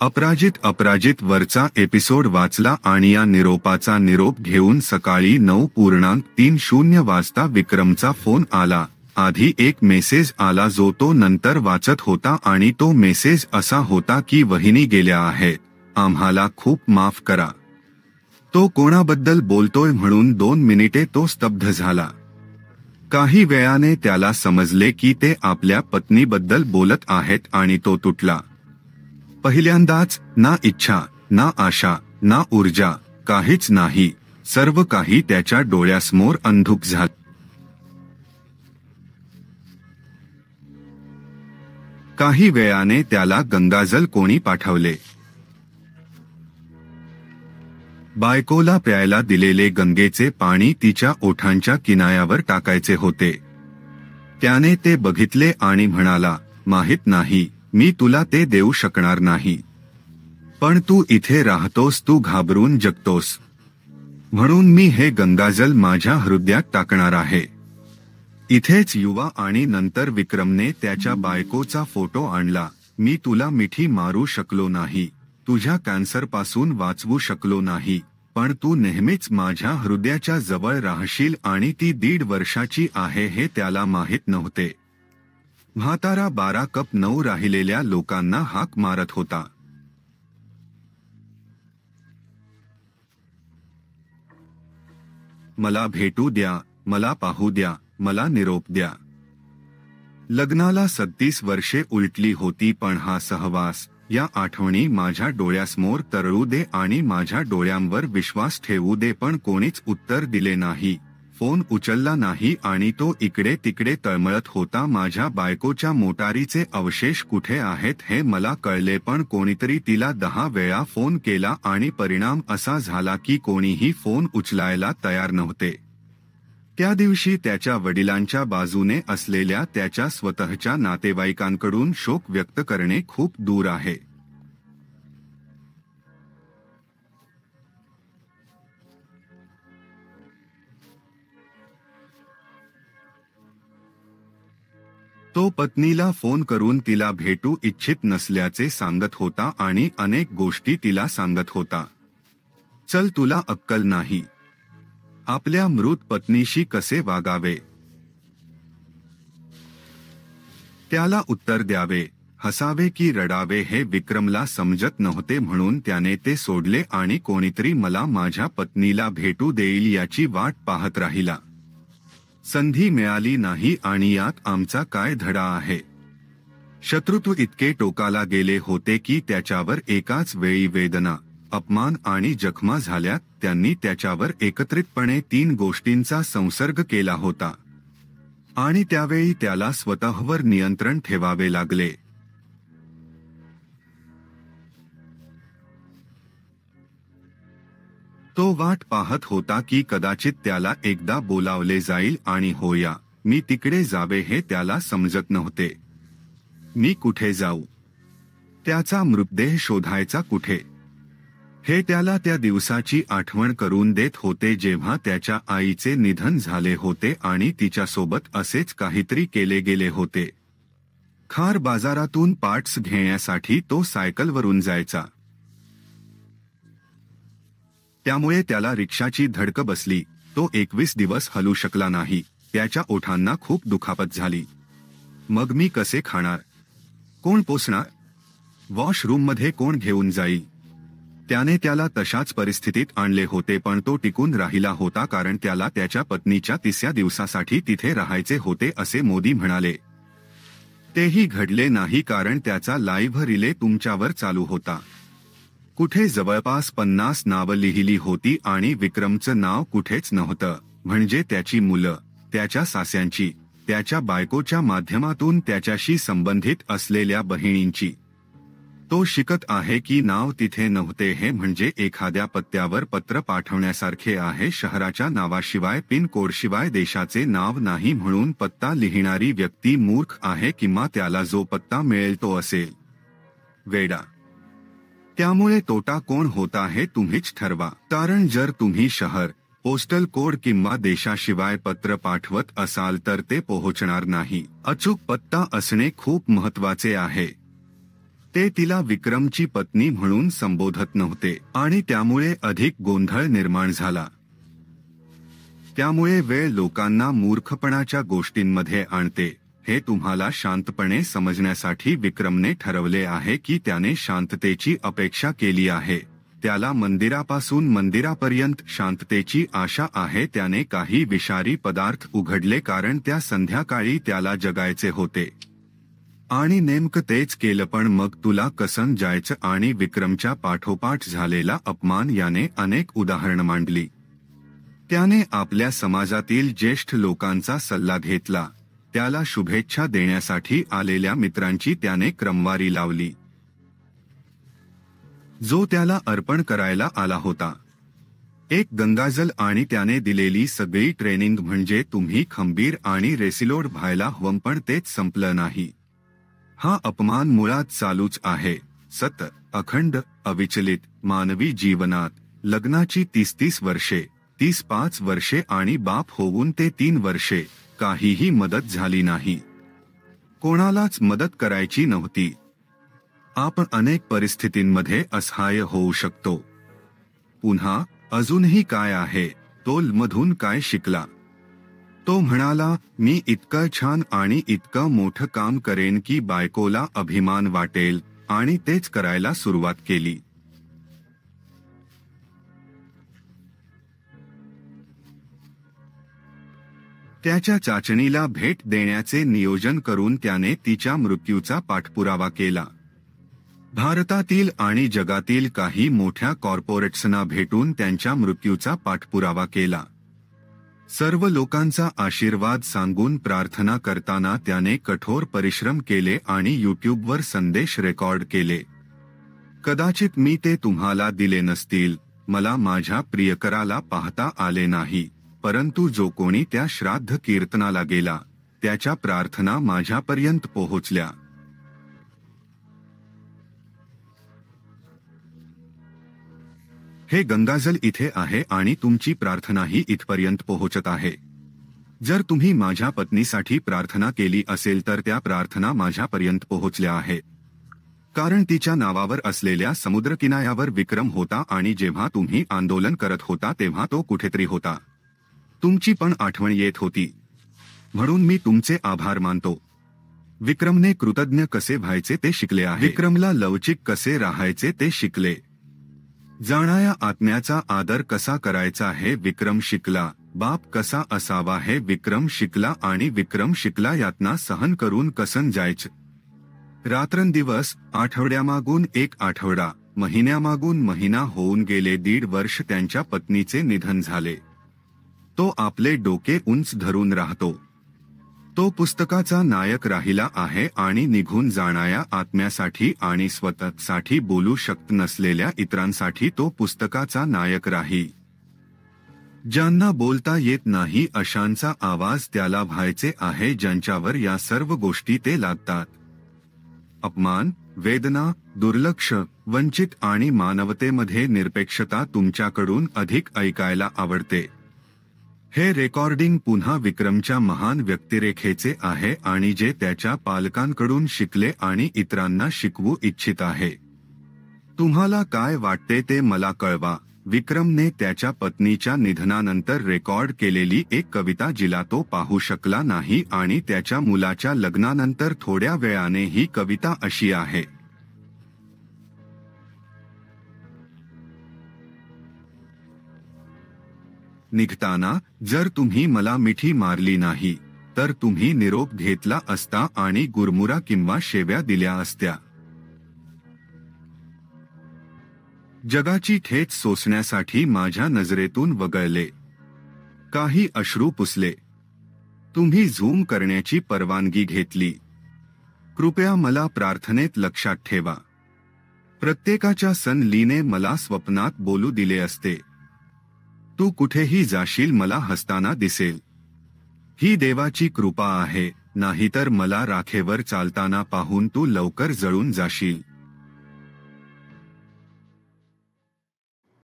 अपराजित वरचा एपिसोड वाचला आणि या निरोपाचा निरोप घेऊन सकाळी 9:30 वाजता विक्रमचा फोन आला। आधी एक मेसेज आला जो तो नंतर वाचत होता आणि तो मेसेज असा होता की वहिनी गेल्या आहेत, आम्हाला खूप माफ करा। तो कोणाबद्दल बोलतोय म्हणून 2 मिनिटे तो स्तब्ध झाला। काही वेळाने त्याला समजले की ते आपल्या पत्नीबद्दल बोलत आहेत आणि तो तुटला। पहिल्यांदाच ना इच्छा, ना आशा, ना ऊर्जा, काहीच नाही, सर्व काही त्याच्या डोळ्यासमोर अंधुक झाले। काही वेळाने त्याला गंगाजल कोणी पाठवले। बायकोला प्यायला दिलेले गंगेचे पाणी तिच्या ओठांच्या किनाऱ्यावर टाकायचे होते। त्याने ते बघितले आणि म्हणाला, माहित नाही, मी तुला ते देऊ शकणार नाही, पण तू इथे राहतोस, तू घाबरून जगतोस, म्हणून मी हे गंगाजल माझ्या हृदयात टाकणार आहे। इथेच युवा आणि नंतर विक्रमने त्याच्या बायकोचा फोटो आणला। मी तुला मिठी मारू शकलो नाही, तुझ्या कॅन्सरपासून वाचवू शकलो नाही, पण तू नेहमीच माझ्या हृदयाच्या जवळ राहशील आणि ती 1.5 वर्षाची आहे हे त्याला माहित नव्हते। म्हातारा 12 कप 9 राहिलेल्या लोकांना हाक मारत होता। मला भेटू द्या, मला पाहू द्या, मला निरोप द्या। लग्नाला 37 वर्षे उलटली होती, पण हा सहवास, या आठवणी माझ्या डोळ्यासमोर तरळू दे आणि माझ्या डोळ्यांवर विश्वास ठेवू दे। पण कोणीच उत्तर दिले नाही, फोन उचलला नाही आणि तो इकडे तिकडे तळमळत होता। माझ्या बायकोच्या मोटारीचे अवशेष कुठे आहेत हे मला कळले, पण कोणीतरी तिला 10 वेळा फोन केला आणि परिणाम असा झाला की कोणीही फोन उचलायला तयार नव्हते। त्या दिवशी त्याच्या वडिलांच्या बाजूने असलेल्या त्याच्या स्वतःच्या नातेवाईकांकडून शोक व्यक्त करणे खूप दूर आहे। तो पत्नीला फोन करून तिला भेटू इच्छित नसल्याचे सांगत होता आणि अनेक गोष्टी तिला सांगत होता। चल, तुला अक्कल नाही, आपल्या मृत पत्नीशी कसे वागावे, त्याला उत्तर द्यावे, हसावे की रडावे हे विक्रमला समजत नव्हते, म्हणून त्याने ते सोडले आणि कोणीतरी मला माझ्या पत्नीला भेटू देईल याची वाट पाहत राहिला। संधी मिळाली नाही आणि यात आमचा काय धडा आहे। शत्रुत्व इतके टोकाला गेले होते की त्याच्यावर एकाच वेळी वेदना, अपमान आणि जखमा झाल्या। त्यांनी त्याच्यावर एकत्रितपणे 3 गोष्टींचा संसर्ग केला होता आणि त्यावेळी त्याला स्वतःवर नियंत्रण ठेवावे लागले। तो वाट पाहत होता की कदाचित त्याला एकदा बोलावले जाईल आणि होया, मी तिकडे जावे हे त्याला समजत नव्हते। मी कुठे जाऊ, त्याचा मृतदेह शोधायचा कुठे, हे त्याला त्या दिवसाची आठवण करून देत होते जेव्हा त्याच्या आईचे निधन झाले होते आणि तिच्यासोबत असेच काहीतरी केले गेले होते। खार बाजारातून पार्ट्स घेण्यासाठी तो सायकलवरून जायचा, त्यामुळे त्याला रिक्षाची धडक बसली। तो 21 दिवस हलू शकला नाही, त्याच्या ओठांना खूप दुखापत झाली। मग मी कसे खाणार, कोण पोसणार, वॉशरूममध्ये कोण घेऊन जाईल। त्याने त्याला तशाच परिस्थितीत आणले होते, पण तो टिकून राहिला होता कारण त्याला त्याच्या पत्नीच्या 300 दिवसासाठी तिथे राहायचे होते असे मोदी म्हणाले। तेही घडले नाही कारण त्याचा लाईव्ह रिले तुमच्यावर चालू होता। कुठे जवळपास 50 नावं लिहिली होती आणि विक्रमचं नाव कुठेच नव्हतं, म्हणजे त्याची मुलं, त्याच्या सास्यांची, त्याच्या बायकोच्या माध्यमातून त्याच्याशी संबंधित असलेल्या बहिणींची। तो शिकत आहे की नाव तिथे नव्हते हे म्हणजे एखाद्या पत्त्यावर पत्र पाठवण्यासारखे आहे। शहराच्या नावाशिवाय पिन कोडशिवाय देशाचे नाव नाही, म्हणून पत्ता लिहिणारी व्यक्ती मूर्ख आहे किंवा त्याला जो पत्ता मिळेल तो असेल वेडा। त्यामुळे तोटा कोण होता हे तुम्हीच ठरवा, कारण जर तुम्ही शहर, पोस्टल कोड किंवा देशाशिवाय पत्र पाठवत असाल तर ते पोहोचणार नाही। अचूक पत्ता असणे खूप महत्त्वाचे आहे। ते तिला विक्रमची पत्नी म्हणून संबोधत नव्हते आणि त्यामुळे अधिक गोंधळ निर्माण झाला. त्यामुळे वेळ लोकांना मूर्खपणाच्या गोष्टींमध्ये आणते हे तुम्हाला शांतपणे समजण्यासाठी विक्रमने ठरवले आहे की त्याने शांततेची अपेक्षा केली आहे. त्याला मंदिरापासून मंदिरापर्यंत शांततेची आशा आहे. त्याने काही विषारी पदार्थ उघडले कारण त्या संध्याकाळी त्याला जगायचे होते आणि नेमकं तेच केलं. पण मग तुला कसं जायचं आणि विक्रमच्या पाठोपाठ झालेला अपमान याने अनेक उदाहरणं मांडली. त्याने आपल्या समाजातील ज्येष्ठ लोकांचा सल्ला घेतला. त्याला शुभेच्छा देण्यासाठी आलेल्या मित्रांची त्याने क्रमवारी लावली जो त्याला अर्पण करायला आला होता. एक गंगाजल आणि त्याने दिलेली सगळी ट्रेनिंग म्हणजे तुम्ही खंबीर आणि रेसिलोड व्हायला हवं. पण तेच संपलं नाही. हा अपमान मुळात चालूच आहे. सतत, अखंड, अविचलित. मानवी जीवनात लग्नाची 30 वर्षे, 35 वर्षे आणि बाप होऊन ते 3 वर्षे काहीही मदत झाली नाही. कोणालाच मदत करायची नव्हती. आपण अनेक परिस्थितींमध्ये असहाय्य होऊ शकतो. पुन्हा अजूनही काय आहे? तो मधून काय शिकला? तो म्हणाला, मी इतकं छान आणि इतकं मोठं काम करेन की बायकोला अभिमान वाटेल आणि तेच करायला सुरुवात केली. त्याच्या चाचणीला भेट देण्याचे नियोजन करून त्याने तिच्या मृत्यूचा पाठपुरावा केला. भारतातील आणि जगातील काही मोठ्या कॉर्पोरेट्सना भेटून त्यांच्या मृत्यूचा पाठपुरावा केला. सर्व लोकांचा आशीर्वाद सांगून प्रार्थना करताना त्याने कठोर परिश्रम केले आणि यूट्यूबवर संदेश रेकॉर्ड केले. कदाचित मी ते तुम्हाला दिले नसतील, मला माझ्या प्रियकराला पाहता आले नाही, परंतु जो कोणी त्या श्राद्ध कीर्तनाला गेला त्याच्या प्रार्थना माझ्यापर्यंत पोहोचल्या. हे गंगाजल इथे आहे आणि तुमची प्रार्थनाही इथपर्यंत पोहोचत आहे. जर तुम्ही माझ्या पत्नीसाठी प्रार्थना केली असेल तर त्या प्रार्थना माझ्यापर्यंत पोहोचल्या आहेत. कारण तिच्या नावावर असलेल्या समुद्रकिनाऱ्यावर विक्रम होता आणि जेव्हा तुम्ही आंदोलन करत होता तेव्हा तो कुठेतरी होता. तुमची पण आठवण येत होती. म्हणून मी तुमचे आभार मानतो. विक्रमने कृतज्ञ कसे व्हायचे ते शिकले आहे. विक्रमला लवचिक कसे राहायचे ते शिकले. जाणाया आत्म्याचा आदर कसा करायचा हे विक्रम शिकला. बाप कसा असावा हे विक्रम शिकला आणि विक्रम शिकला यातना सहन करून कसं जायचं. रात्रंदिवस, आठवड्यामागून एक आठवडा, महिन्यामागून महिना होऊन गेले. 1.5 वर्ष त्यांच्या पत्नीचे निधन झाले. तो आपले डोके उंच धरून राहतो. तो पुस्तकाचा नायक राहिला आहे आणि निघून जाणाऱ्या आत्म्यासाठी आणि स्वतःसाठी बोलू शकत नसलेल्या इतरांसाठी तो पुस्तकाचा नायक राही. ज्यांना बोलता येत नाही अशांचा आवाज त्याला व्हायचे आहे, ज्यांच्यावर या सर्व गोष्टी ते लागतात. अपमान, वेदना, दुर्लक्ष, वंचित आणि मानवतेमध्ये निरपेक्षता तुमच्याकडून अधिक ऐकायला आवडते. हे रेकॉर्डिंग पुन्हा विक्रमच्या महान व्यक्तिरेखेचे आहे आणि जे त्याच्या पालकांकडून शिकले आणि इतरांना शिकवू इच्छित आहे. तुम्हाला काय वाटते ते मला कळवा. विक्रमने त्याच्या पत्नीच्या निधनानंतर रेकॉर्ड केलेली एक कविता जिला तो पाहू शकला नाही आणि त्याच्या मुलाच्या लग्नानंतर थोड्या वेळाने ही कविता अशी आहे. निघताना जर तुम्ही मला मिठी मारली नाही तर तुम्ही निरोप घेतला असता आणि गुरमुरा किंवा शेव्या दिल्या असत्या. जगाची ठेच सोसण्यासाठी माझ्या नजरेतून वगळले. काही अश्रू पुसले. तुम्ही झूम करण्याची परवानगी घेतली. कृपया मला प्रार्थनेत लक्षात ठेवा. प्रत्येकाच्या सन लीने मला स्वप्नात बोलू दिले असते. तू कुठेही जाशील मला हसताना दिसेल. ही देवाची कृपा आहे, नाहीतर मला राखेवर चालताना पाहून तू लवकर जळून जाशील.